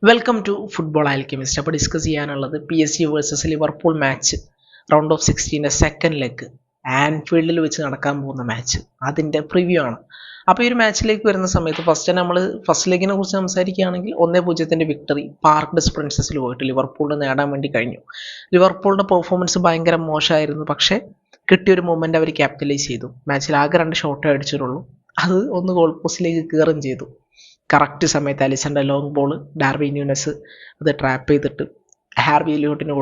Welcome to football alchemist. അപ്പോൾ discuss ചെയ്യാനുള്ളത് PSG versus Liverpool match, round of 16 second leg, ആൻഫീൽഡിൽ വെച്ച് നടക്കാൻ പോകുന്ന മാച്ച്, അതിൻ്റെ പ്രിവ്യൂ ആണ്. അപ്പോൾ ഈ ഒരു മാച്ചിലേക്ക് വരുന്ന സമയത്ത് ഫസ്റ്റ് ലെഗിനെ കുറിച്ച് സംസാരിക്കുകയാണെങ്കിൽ 1-0 വിക്ടറി പാർക്ക് സ്പ്രിൻസസിൽ പോയിട്ട് ലിവർപൂളിന് നേടാൻ വേണ്ടി കഴിഞ്ഞു. ലിവർപൂളിൻ്റെ പെർഫോമൻസ് ഭയങ്കര മോശമായിരുന്നു, പക്ഷേ കിട്ടിയൊരു മൊമെൻ്റ് അവർ ക്യാപിറ്റലൈസ് ചെയ്തു. മാച്ചിൽ ആകെ 2 ഷോട്ടേ അടിച്ചിട്ടുള്ളൂ, അത് ഒന്ന് ഗോൾ പോസ്റ്റിലേക്ക് കയറുകയും ചെയ്തു. കറക്റ്റ് സമയത്ത് അലിസൻ്റെ ലോങ് ബോൾ ഡാർവിൻ ന്യൂനസ് അത് ട്രാപ്പ് ചെയ്തിട്ട് ഹാർവി എലിയോട്ടിന്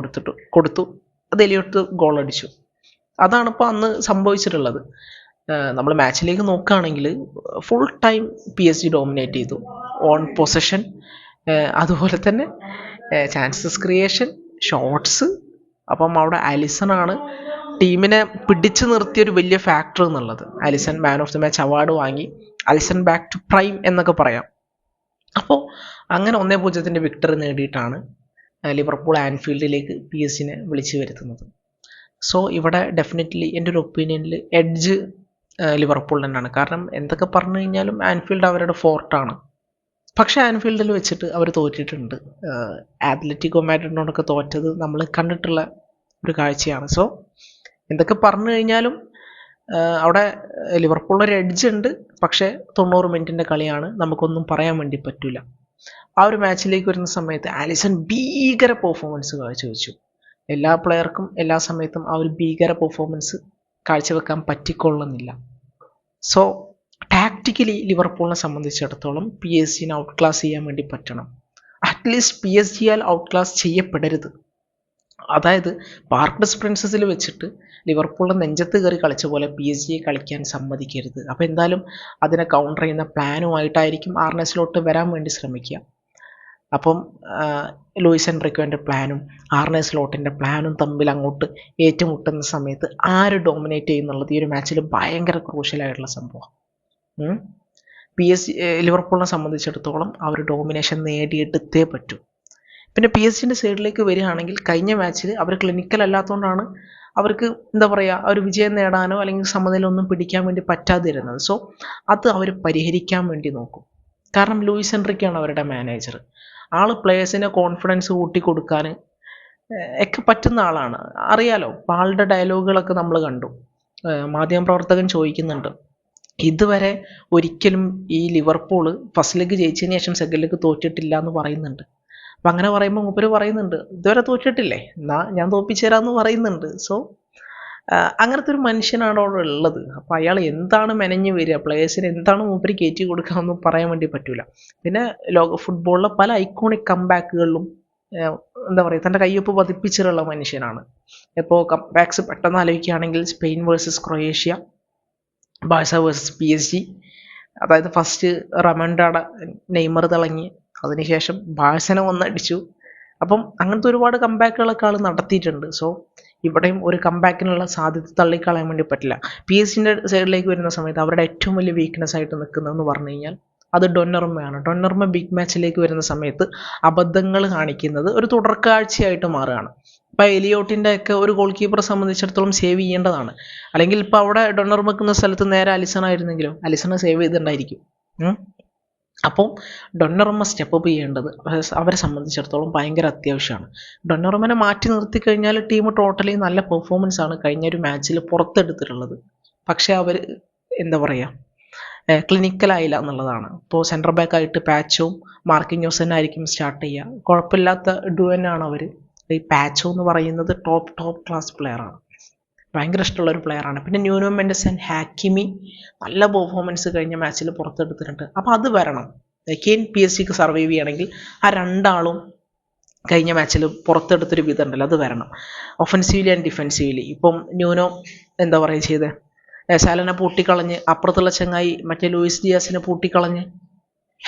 കൊടുത്തു. അത് എലിയോട്ട് ഗോൾ അടിച്ചു. അതാണ് ഇപ്പോൾ അന്ന് സംഭവിച്ചിട്ടുള്ളത്. നമ്മൾ മാച്ചിലേക്ക് നോക്കുകയാണെങ്കിൽ ഫുൾ ടൈം PSG ഡോമിനേറ്റ് ചെയ്തു. ഓൺ പൊസഷൻ, അതുപോലെ തന്നെ ചാൻസസ് ക്രിയേഷൻ, ഷോട്ട്സ്. അപ്പം അവിടെ അലിസണാണ് ടീമിനെ പിടിച്ചു നിർത്തിയൊരു വലിയ ഫാക്ടർ എന്നുള്ളത്. Allison man of the match award വാങ്ങി. അലിസൺ ബാക്ക് ടു പ്രൈം എന്നൊക്കെ പറയാം. അപ്പോൾ അങ്ങനെ 1-0 വിക്ടറി നേടിയിട്ടാണ് ലിവർപൂൾ ആൻഫീൽഡിലേക്ക് PSG വിളിച്ചു വരുത്തുന്നത്. സോ ഇവിടെ ഡെഫിനറ്റ്ലി എൻ്റെ ഒരു ഒപ്പീനിയനിൽ എഡ്ജ് ലിവർപൂൾ തന്നെയാണ്. കാരണം എന്തൊക്കെ പറഞ്ഞു കഴിഞ്ഞാലും ആൻഫീൽഡ് അവരുടെ ഫോർട്ടാണ്. പക്ഷേ ആൻഫീൽഡിൽ വെച്ചിട്ട് അവർ തോറ്റിട്ടുണ്ട്. അത്ലറ്റിക്കോ മാഡ്രിഡിനോടൊക്കെ തോറ്റത് നമ്മൾ കണ്ടിട്ടുള്ള ഒരു കാഴ്ചയാണ്. സോ എന്തൊക്കെ പറഞ്ഞു കഴിഞ്ഞാലും അവിടെ ലിവർപൂളിനൊരു എഡ്ജ് ഉണ്ട്. പക്ഷേ 90 മിനിറ്റിൻ്റെ കളിയാണ്, നമുക്കൊന്നും പറയാൻ വേണ്ടി പറ്റില്ല. ആ ഒരു മാച്ചിലേക്ക് വരുന്ന സമയത്ത് ആലിസൺ ഭീകര പെർഫോമൻസ് കാഴ്ചവെച്ചു. എല്ലാ പ്ലെയർക്കും എല്ലാ സമയത്തും ആ ഒരു ഭീകര പെർഫോമൻസ് കാഴ്ചവെക്കാൻ പറ്റിക്കൊള്ളുന്നില്ല. സോ ടാക്റ്റിക്കലി ലിവർപൂളിനെ സംബന്ധിച്ചിടത്തോളം PSG ഔട്ട് ക്ലാസ് ചെയ്യാൻ വേണ്ടി പറ്റണം. അറ്റ്ലീസ്റ്റ് PSG ഔട്ട് ക്ലാസ് ചെയ്യപ്പെടരുത്. അതായത് പാർക്ക് സ്പ്രിൻസസിൽ വെച്ചിട്ട് ലിവർപൂളിൻ്റെ നെഞ്ചത്ത് കയറി കളിച്ച പോലെ PSG കളിക്കാൻ സമ്മതിക്കരുത്. അപ്പോൾ എന്തായാലും അതിനെ കൗണ്ടർ ചെയ്യുന്ന പ്ലാനുമായിട്ടായിരിക്കും ആർനെ സ്ലോട്ട് വരാൻ വേണ്ടി ശ്രമിക്കുക. അപ്പം ലൂയിസ് എൻറിക്കോൻ്റെ പ്ലാനും ആർനെ സ്ലോട്ടിൻ്റെ പ്ലാനും തമ്മിൽ അങ്ങോട്ട് ഏറ്റുമുട്ടുന്ന സമയത്ത് ആര് ഡോമിനേറ്റ് ചെയ്യുന്നുള്ളത് ഈ ഒരു മാച്ചിൽ ഭയങ്കര ക്രൂഷ്യലായിട്ടുള്ള സംഭവം. ലിവർപൂളിനെ സംബന്ധിച്ചിടത്തോളം ആ ഒരു ഡോമിനേഷൻ നേടിയെടുത്തേ പറ്റൂ. പിന്നെ PSG സൈഡിലേക്ക് വരികയാണെങ്കിൽ കഴിഞ്ഞ മാച്ചിൽ അവർ ക്ലിനിക്കൽ അല്ലാത്തതുകൊണ്ടാണ് അവർക്ക് ഒരു വിജയം നേടാനോ അല്ലെങ്കിൽ സമനിലൊന്നും പിടിക്കാൻ വേണ്ടി പറ്റാതിരുന്നത്. സോ അത് അവർ പരിഹരിക്കാൻ വേണ്ടി നോക്കും. കാരണം ലൂയിസ് എൻറിക്കയാണ് അവരുടെ മാനേജർ. ആൾ പ്ലേയേഴ്സിനെ കോൺഫിഡൻസ് കൂട്ടിക്കൊടുക്കാൻ ഒക്കെ പറ്റുന്ന ആളാണ്. അറിയാലോ, ആളുടെ ഡയലോഗുകളൊക്കെ നമ്മൾ കണ്ടു. മാധ്യമപ്രവർത്തകൻ ചോദിക്കുന്നുണ്ട്, ഇതുവരെ ഒരിക്കലും ഈ ലിവർപൂൾ ഫസ്റ്റ് ലെഗ് ജയിച്ചതിന് ശേഷം സെക്കൻഡ് ലെഗ് തോറ്റിട്ടില്ല എന്ന് പറയുന്നുണ്ട്. അപ്പം അങ്ങനെ പറയുമ്പോൾ മൂപ്പര് പറയുന്നുണ്ട്, ഇതുവരെ തോറ്റിട്ടില്ലേ, എന്നാ ഞാൻ തോൽപ്പിച്ചു തരാമെന്ന് പറയുന്നുണ്ട്. സോ അങ്ങനത്തെ ഒരു മനുഷ്യനാണ് അവിടെ ഉള്ളത്. അപ്പോൾ അയാൾ എന്താണ് മെനഞ്ഞു വരിക, പ്ലേയേഴ്സിന് എന്താണ് മൂപ്പര് കയറ്റി കൊടുക്കാമെന്ന് പറയാൻ വേണ്ടി പറ്റില്ല. പിന്നെ ലോക ഫുട്ബോളിലെ പല ഐക്കോണിക് കംബാക്കുകളിലും തൻ്റെ കയ്യൊപ്പ് പതിപ്പിച്ചിട്ടുള്ള മനുഷ്യനാണ്. ഇപ്പോൾ കംബാക്സ് പെട്ടെന്ന് ആലോചിക്കുകയാണെങ്കിൽ Spain versus Croatia, Barca versus PSG, അതായത് ഫസ്റ്റ് റമൻഡാട നെയ്മർ തിളങ്ങി, അതിനുശേഷം ബാഴ്സനെ വന്നടിച്ചു. അപ്പം അങ്ങനത്തെ ഒരുപാട് കംബാക്കുകളൊക്കെ ആൾ നടത്തിയിട്ടുണ്ട്. സോ ഇവിടെയും ഒരു കംബാക്കിനുള്ള സാധ്യത തള്ളിക്കളയാൻ വേണ്ടി പറ്റില്ല. PSG സൈഡിലേക്ക് വരുന്ന സമയത്ത് അവരുടെ ഏറ്റവും വലിയ വീക്ക്നെസ് ആയിട്ട് നിൽക്കുന്നതെന്ന് പറഞ്ഞു കഴിഞ്ഞാൽ അത് ഡൊന്നറുമ്മയാണ്. ഡൊന്നറുമ്മ ബിഗ് മാച്ചിലേക്ക് വരുന്ന സമയത്ത് അബദ്ധങ്ങൾ കാണിക്കുന്നത് ഒരു തുടർക്കാഴ്ചയായിട്ട് മാറുകയാണ്. ഇപ്പോൾ എലിയോട്ടിൻ്റെ ഒക്കെ ഒരു ഗോൾ കീപ്പറെ സംബന്ധിച്ചിടത്തോളം സേവ് ചെയ്യേണ്ടതാണ്. അല്ലെങ്കിൽ ഇപ്പോൾ അവിടെ ഡൊന്നറുമ്മ നിൽക്കുന്ന സ്ഥലത്ത് നേരെ അലിസൺ ആയിരുന്നെങ്കിലും അലിസണെ സേവ് ചെയ്തിട്ടുണ്ടായിരിക്കും. അപ്പോൾ ഡൊന്നറുമ്മ സ്റ്റെപ്പ് അപ്പ് ചെയ്യേണ്ടത് അവരെ സംബന്ധിച്ചിടത്തോളം ഭയങ്കര അത്യാവശ്യമാണ്. ഡൊന്നറുമ്മനെ മാറ്റി നിർത്തി കഴിഞ്ഞാൽ ടീം ടോട്ടലി നല്ല പെർഫോമൻസ് ആണ് കഴിഞ്ഞ ഒരു മാച്ചിൽ പുറത്തെടുത്തിട്ടുള്ളത്. പക്ഷേ അവർ ക്ലിനിക്കലായില്ല എന്നുള്ളതാണ്. ഇപ്പോൾ സെൻറ്റർ ബാക്കായിട്ട് പാച്ചോവും മാർക്കിഞ്ഞോസ് തന്നെ ആയിരിക്കും സ്റ്റാർട്ട് ചെയ്യുക. കുഴപ്പമില്ലാത്ത ഡുവനാണ് അവർ. ഈ പാച്ചോ എന്ന് പറയുന്നത് ടോപ്പ് ക്ലാസ് പ്ലെയറാണ്, ഭയങ്കര ഇഷ്ടമുള്ള ഒരു പ്ലെയറാണ്. പിന്നെ ന്യൂനോ മെൻഡസ് ആൻഡ് ഹാക്കിമി നല്ല പെർഫോമൻസ് കഴിഞ്ഞ മാച്ചിൽ പുറത്തെടുത്തിട്ടുണ്ട്. അപ്പോൾ അത് വരണം. അഗെയിൻ PSG സർവൈവ് ചെയ്യണമെങ്കിൽ ആ രണ്ടാളും കഴിഞ്ഞ മാച്ചിൽ പുറത്തെടുത്തൊരു വിധം ഉണ്ടല്ലോ, അത് വരണം. Offensively and defensively. ഇപ്പം ന്യൂനോ ചെയ്തേ, സാലനെ പൂട്ടിക്കളഞ്ഞ്, അപ്പുറത്തുള്ള ചങ്ങായി മറ്റേ ലൂയിസ് ഡിയാസിനെ പൂട്ടിക്കളഞ്ഞ്.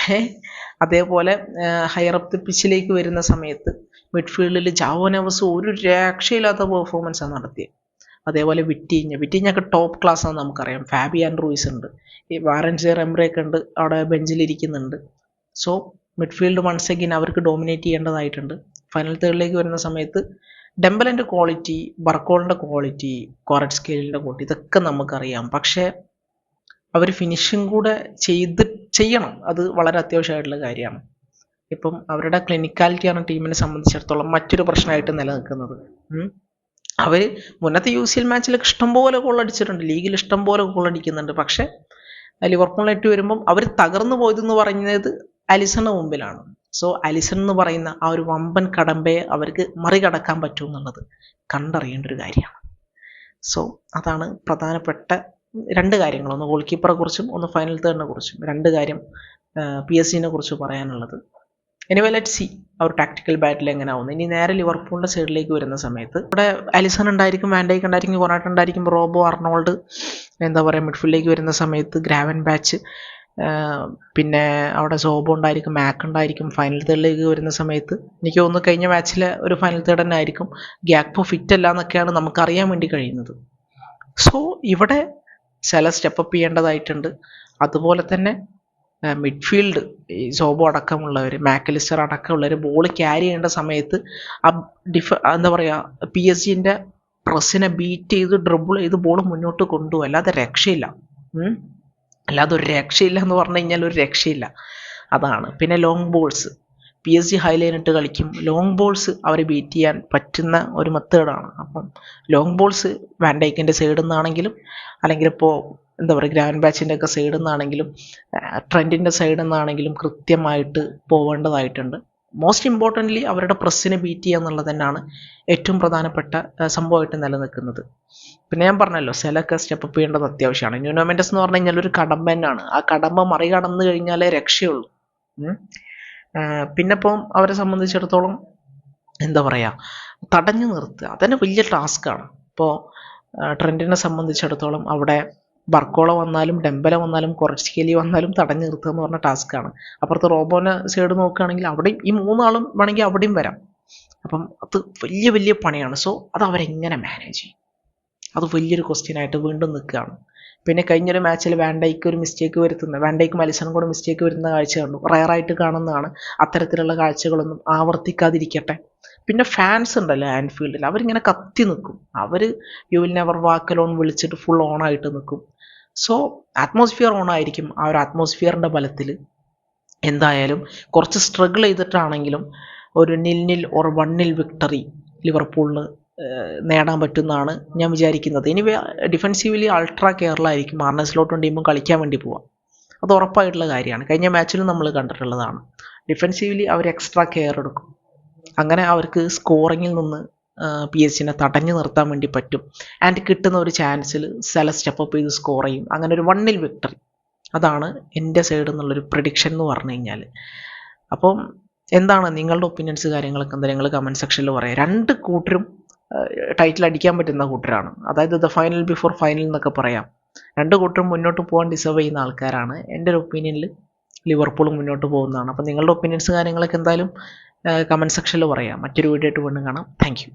അതേപോലെ ഹയർ അപ്പ് ദി പിച്ചിലേക്ക് വരുന്ന സമയത്ത് മിഡ്ഫീൽഡിൽ ജാവോ നെവസ് ഒരു രക്ഷയില്ലാത്ത പെർഫോമൻസാണ് നടത്തിയത്. അതേപോലെ വിറ്റീഞ്ഞൊക്കെ ടോപ്പ് ക്ലാസ് ആണെന്ന് നമുക്കറിയാം. ഫാബിയാൻ റൂയിസ് ഉണ്ട്, ഈ വാറൻസിയർ എംബ്രയൊക്കെ ഉണ്ട്, അവിടെ ബെഞ്ചിലിരിക്കുന്നുണ്ട്. സോ മിഡ്ഫീൽഡ് വൺസ് അഗെയിൻ അവർക്ക് ഡോമിനേറ്റ് ചെയ്യേണ്ടതായിട്ടുണ്ട്. ഫൈനൽ തേർഡിലേക്ക് വരുന്ന സമയത്ത് ഡെംബലിൻ്റെ ക്വാളിറ്റി, ബർക്കോളിൻ്റെ ക്വാളിറ്റി, ക്വാററ്റ്സ്കേലിൻ്റെ ക്വാളിറ്റി ഇതൊക്കെ നമുക്കറിയാം. പക്ഷേ അവർ ഫിനിഷിങ് കൂടെ ചെയ്യണം. അത് വളരെ അത്യാവശ്യമായിട്ടുള്ള കാര്യമാണ്. ഇപ്പം അവരുടെ ക്ലിനിക്കാലിറ്റിയാണ് ടീമിനെ സംബന്ധിച്ചിടത്തോളം മറ്റൊരു പ്രശ്നമായിട്ട് നിലനിൽക്കുന്നത്. അവർ മുന്നത്തെ UCL മാച്ചിലൊക്കെ ഇഷ്ടംപോലെ ഗോൾ അടിച്ചിട്ടുണ്ട്, ലീഗിൽ ഇഷ്ടംപോലെ ഗോൾ അടിക്കുന്നുണ്ട്. പക്ഷേ ലിവർപൂളിനായിട്ട് വരുമ്പം അവർ തകർന്നു പോയതെന്ന് പറയുന്നത് അലിസണിന് മുമ്പിലാണ്. സോ അലിസൺ എന്ന് പറയുന്ന ആ ഒരു വമ്പൻ കടമ്പയെ അവർക്ക് മറികടക്കാൻ പറ്റും എന്നുള്ളത് കണ്ടറിയേണ്ട ഒരു കാര്യമാണ്. സോ അതാണ് പ്രധാനപ്പെട്ട രണ്ട് കാര്യങ്ങൾ, ഒന്ന് ഗോൾ കീപ്പറെ കുറിച്ചും ഒന്ന് ഫൈനൽ തേർഡിനെ കുറിച്ചും, രണ്ട് കാര്യം PSG കുറിച്ച് പറയാനുള്ളത്. എനിവേ ലെറ്റ് സി ആ ഒരു ടാക്ടിക്കൽ ബാറ്റിൽ എങ്ങനെ ആവുന്നു. ഇനി നേരെ ലിവർപൂളിൻ്റെ സൈഡിലേക്ക് വരുന്ന സമയത്ത് ഇവിടെ അലിസൺ ഉണ്ടായിരിക്കും, വാൻഡൈക്ക് ഉണ്ടായിരിക്കും, കൊനാട്ട് ഉണ്ടായിരിക്കും, റോബോ, അർണോൾഡ്, എന്താ പറയുക, മിഡ്ഫീൽഡിലേക്ക് വരുന്ന സമയത്ത് ഗ്രാവൻ ബാച്ച്, പിന്നെ അവിടെ സോബോ ഉണ്ടായിരിക്കും, മാക്ക് ഉണ്ടായിരിക്കും. ഫൈനൽ തേർഡിലേക്ക് വരുന്ന സമയത്ത് എനിക്ക് തോന്നുന്നു കഴിഞ്ഞ മാച്ചിലെ ഒരു ഫൈനൽ തേർഡ് തന്നെ ആയിരിക്കും. ഗ്യാക്പോ ഫിറ്റ് അല്ല എന്നൊക്കെയാണ് നമുക്കറിയാൻ വേണ്ടി കഴിയുന്നത്. സോ ഇവിടെ ചില സ്റ്റെപ്പപ്പ് ചെയ്യേണ്ടതായിട്ടുണ്ട്. അതുപോലെ തന്നെ മിഡ്ഫീൽഡ്, ഈ സോബോ അടക്കമുള്ളവർ, മാക്കലിസ്റ്റർ അടക്കമുള്ളവർ ബോൾ ക്യാരി ചെയ്യേണ്ട സമയത്ത് എന്താ പറയുക, PSG പ്രസ്സിനെ ബീറ്റ് ചെയ്ത് ഡ്രിബിൾ ചെയ്ത് ബോൾ മുന്നോട്ട് കൊണ്ടുപോകും. അല്ലാതെ രക്ഷയില്ല, അല്ലാതെ ഒരു രക്ഷയില്ല എന്ന് പറഞ്ഞു കഴിഞ്ഞാൽ ഒരു രക്ഷയില്ല. അതാണ്. പിന്നെ ലോങ് ബോൾസ്, PSG ഹൈലൈൻ ഇട്ട് കളിക്കും. ലോങ് ബോൾസ് അവരെ ബീറ്റ് ചെയ്യാൻ പറ്റുന്ന ഒരു മെത്തേഡാണ്. അപ്പം ലോങ് ബോൾസ് വാൻഡൈക്കിൻ്റെ സൈഡിൽ നിന്നാണെങ്കിലും, അല്ലെങ്കിൽ ഇപ്പോൾ എന്താ പറയുക ഗ്രാവൻ ബാച്ചിൻ്റെ ഒക്കെ സൈഡിൽ നിന്നാണെങ്കിലും, ട്രെൻഡിൻ്റെ സൈഡിൽ നിന്നാണെങ്കിലും കൃത്യമായിട്ട് പോവേണ്ടതായിട്ടുണ്ട്. മോസ്റ്റ് ഇമ്പോർട്ടൻ്റ്ലി അവരുടെ പ്രസ്സിനെ ബീറ്റ് ചെയ്യുക എന്നുള്ളത് തന്നെയാണ് ഏറ്റവും പ്രധാനപ്പെട്ട സംഭവമായിട്ട് നിലനിൽക്കുന്നത്. പിന്നെ ഞാൻ പറഞ്ഞല്ലോ, ചിലൊക്കെ സ്റ്റെപ്പ് ചെയ്യേണ്ടത് അത്യാവശ്യമാണ്. ന്യൂനോ മെൻഡസ് എന്ന് പറഞ്ഞു കഴിഞ്ഞാൽ ഒരു കടമ്പ തന്നെയാണ്. ആ കടമ്പ മറികടന്നു കഴിഞ്ഞാലേ രക്ഷയുള്ളൂ. പിന്നെ ഇപ്പം അവരെ സംബന്ധിച്ചിടത്തോളം എന്താ പറയുക, തടഞ്ഞു നിർത്തുക അതന്നെ വലിയ ടാസ്ക്കാണ്. ഇപ്പോൾ ട്രെൻഡിനെ സംബന്ധിച്ചിടത്തോളം അവിടെ ബർക്കോള വന്നാലും ഡെമ്പല വന്നാലും ക്വാററ്റ്സ്കേലി വന്നാലും തടഞ്ഞു നിർത്തുക എന്ന് പറഞ്ഞ ടാസ്ക്കാണ്. അപ്പുറത്ത് റോബോനെ സൈഡ് നോക്കുകയാണെങ്കിൽ അവിടെയും ഈ മൂന്നാളും വേണമെങ്കിൽ അവിടെയും വരാം. അപ്പം അത് വലിയ വലിയ പണിയാണ്. സോ അത് അവരെങ്ങനെ മാനേജ് ചെയ്യും, അത് വലിയൊരു ക്വസ്റ്റ്യനായിട്ട് വീണ്ടും നിൽക്കുകയാണ്. പിന്നെ കഴിഞ്ഞൊരു മാച്ചിൽ വാൻഡൈക്ക് ഒരു മിസ്റ്റേക്ക് വരുത്തുന്നത്, വാൻഡൈക്കും അലിസണും കൂടെ മിസ്റ്റേക്ക് വരുന്ന കാഴ്ച കണ്ടു. റയറായിട്ട് കാണുന്നതാണ്. അത്തരത്തിലുള്ള കാഴ്ചകളൊന്നും ആവർത്തിക്കാതിരിക്കട്ടെ. പിന്നെ ഫാൻസ് ഉണ്ടല്ലോ ആൻഫീൽഡിൽ, അവരിങ്ങനെ കത്തി നിൽക്കും. അവർ you will never walk alone വിളിച്ചിട്ട് ഫുൾ ഓണായിട്ട് നിൽക്കും. സോ അറ്റ്മോസ്ഫിയർ ഓണായിരിക്കും. ആ ഒരു അറ്റ്മോസ്ഫിയറിൻ്റെ ബലത്തിൽ എന്തായാലും കുറച്ച് സ്ട്രഗിൾ ചെയ്തിട്ടാണെങ്കിലും ഒരു 0-0 or 1-0 വിക്ടറി ലിവർപൂളിന് നേടാൻ പറ്റുമെന്നാണ് ഞാൻ വിചാരിക്കുന്നത്. ഇനി ഡിഫെൻസീവ്ലി അൾട്രാ കേരള ആയിരിക്കും ആർനെ സ്ലോട്ടും ടീമും കളിക്കാൻ വേണ്ടി പോവാം. അത് ഉറപ്പായിട്ടുള്ള കാര്യമാണ്. കഴിഞ്ഞ മാച്ചിലും നമ്മൾ കണ്ടിട്ടുള്ളതാണ്. ഡിഫെൻസീവ്ലി അവർ എക്സ്ട്രാ കെയർ എടുക്കും. അങ്ങനെ അവർക്ക് സ്കോറിങ്ങിൽ നിന്ന് PSG തടഞ്ഞു നിർത്താൻ വേണ്ടി പറ്റും. ആൻഡ് കിട്ടുന്ന ഒരു ചാൻസിൽ ചില സ്റ്റെപ്പപ്പ് ചെയ്ത് സ്കോർ ചെയ്യും. അങ്ങനെ ഒരു 1-0 വിക്ടറി, അതാണ് എൻ്റെ സൈഡിൽ നിന്നുള്ളൊരു പ്രഡിക്ഷൻ എന്ന് പറഞ്ഞു കഴിഞ്ഞാൽ. അപ്പം എന്താണ് നിങ്ങളുടെ ഒപ്പീനിയൻസ്, കാര്യങ്ങളൊക്കെ എന്താ നിങ്ങൾ കമൻറ്റ് സെക്ഷനിൽ പറയാം. രണ്ട് കൂട്ടരും ടൈറ്റിൽ അടിക്കാൻ പറ്റുന്ന കൂട്ടരാണ്. അതായത് ദ ഫൈനൽ ബിഫോർ ഫൈനൽ എന്നൊക്കെ പറയാം. രണ്ട് കൂട്ടരും മുന്നോട്ട് പോകാൻ ഡിസേർവ് ചെയ്യുന്ന ആൾക്കാരാണ്. എൻ്റെ ഒരു ഒപ്പീനിയനിൽ ലിവർപൂൾ മുന്നോട്ട് പോകുന്നതാണ്. അപ്പോൾ നിങ്ങളുടെ ഒപ്പീനിയൻസ് കാര്യങ്ങളൊക്കെ എന്തായാലും കമൻറ്റ് സെക്ഷനിൽ പറയാം. മറ്റൊരു വീഡിയോ ആയിട്ട് വീണ്ടും കാണാം. Thank you.